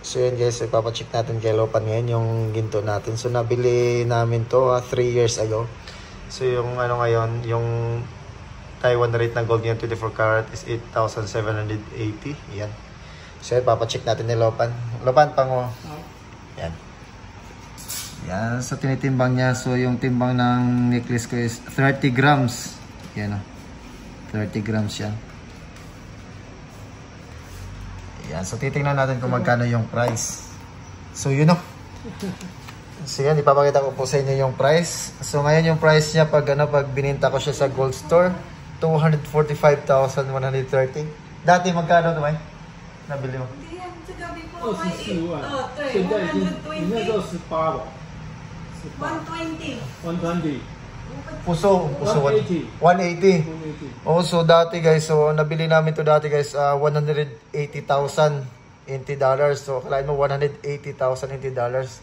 So yun guys, ipapacheck natin kay Lopan ngayon yung ginto natin. So nabili namin to 3 years ago. So yung ano ngayon, yung Taiwan rate ng gold ngayon 24 karat is 8,780. Yan. So ipapacheck natin ni Lopan. Lopan, pango. Yan. Yan, so tinitimbang niya. So yung timbang ng necklace ko is 30 grams. Yan o. 30 grams yan. Yan, so titingnan natin kung magkano yung price. So yun o. So yan, ipapakita ko po sa inyo yung price. So ngayon yung price niya pag bininta ko siya sa gold store, 245,130. Dati magkano ito, nabili mo? 120. Puso 180. Oh, so dati guys, so nabili namin to dati guys, 180,000 NT dollars. So kalahin mo 180,000 NT dollars.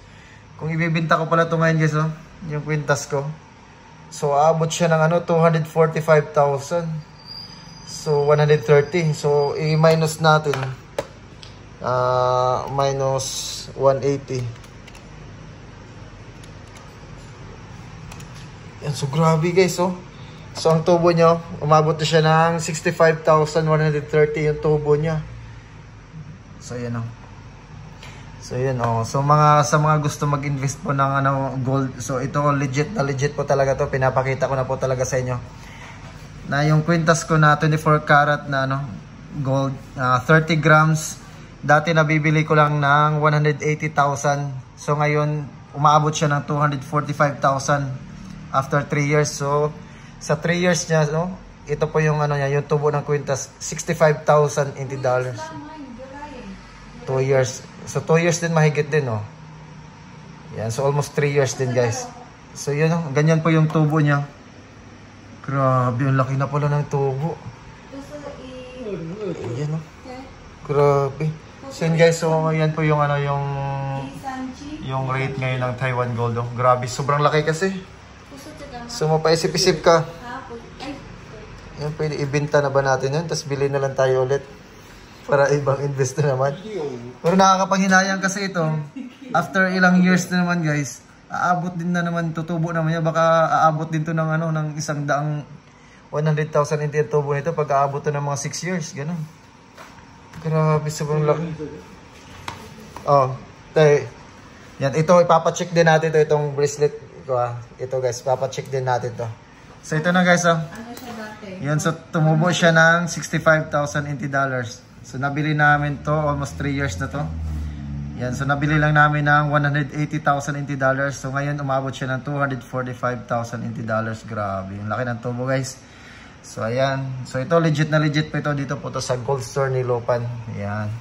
Kung ibibenta ko pala to ngayon guys, oh, yung kwintas ko. So aabot siya ng 245,000. So 130. So i-minus natin. Minus 180. Yan, so grabe guys, oh. So ang tubo nyo, umabot na siya ng 65,130 yung tubo niya. So yan, oh. So yan, oh. So sa mga gusto mag-invest po ng gold, so ito legit na legit po talaga to. Pinapakita ko na po talaga sa inyo. Na yung kwintas ko na 24 karat na gold, 30 grams. Dati nabibili ko lang ng 180,000. So ngayon umaabot siya ng 245,000 after 3 years. So sa 3 years niya, ito po yung niya, yung tubo ng kwintas, 65,000 NT dollars. 2 years. So 2 years din mahigit din, oh. Yan, so almost 3 years din, guys. So yun, ganyan po yung tubo niya. Grabe, ang laki na pala ng tubo. Ayan, oh. Grabe. So yun, guys, so yan po yung yung rate ngayon ng Taiwan gold, oh. Grabe, sobrang laki kasi. So mapaisip-isip ka. Yan, pwede ibenta na ba natin yun? Tapos bilhin na lang tayo ulit para ibang invest na naman. Pero nakakapanghinayang kasi ito. After ilang years na naman guys, aabot din na naman, tutubo naman yan. Baka aabot din to ng ng 100,000 NT tubo nito pag aabot to ng mga 6 years. Ganun. Grabe, sobrang laki. Oh, tayo. Yan, ito ipapacheck din natin to, itong bracelet ko. Ito guys, ipapacheck din natin to. So ito na guys, oh. Ano siya dati? Yan, so tumubo siya ng 65,000 NT dollars. So nabili namin to, almost 3 years na to. Yan, so nabili lang namin ng 180,000 NT dollars. So ngayon umabot siya ng 245,000 NT dollars. Grabe, yung laki ng tubo guys. So ayan, so ito legit na legit po ito, dito po to sa gold store ni Lopan. Ayan.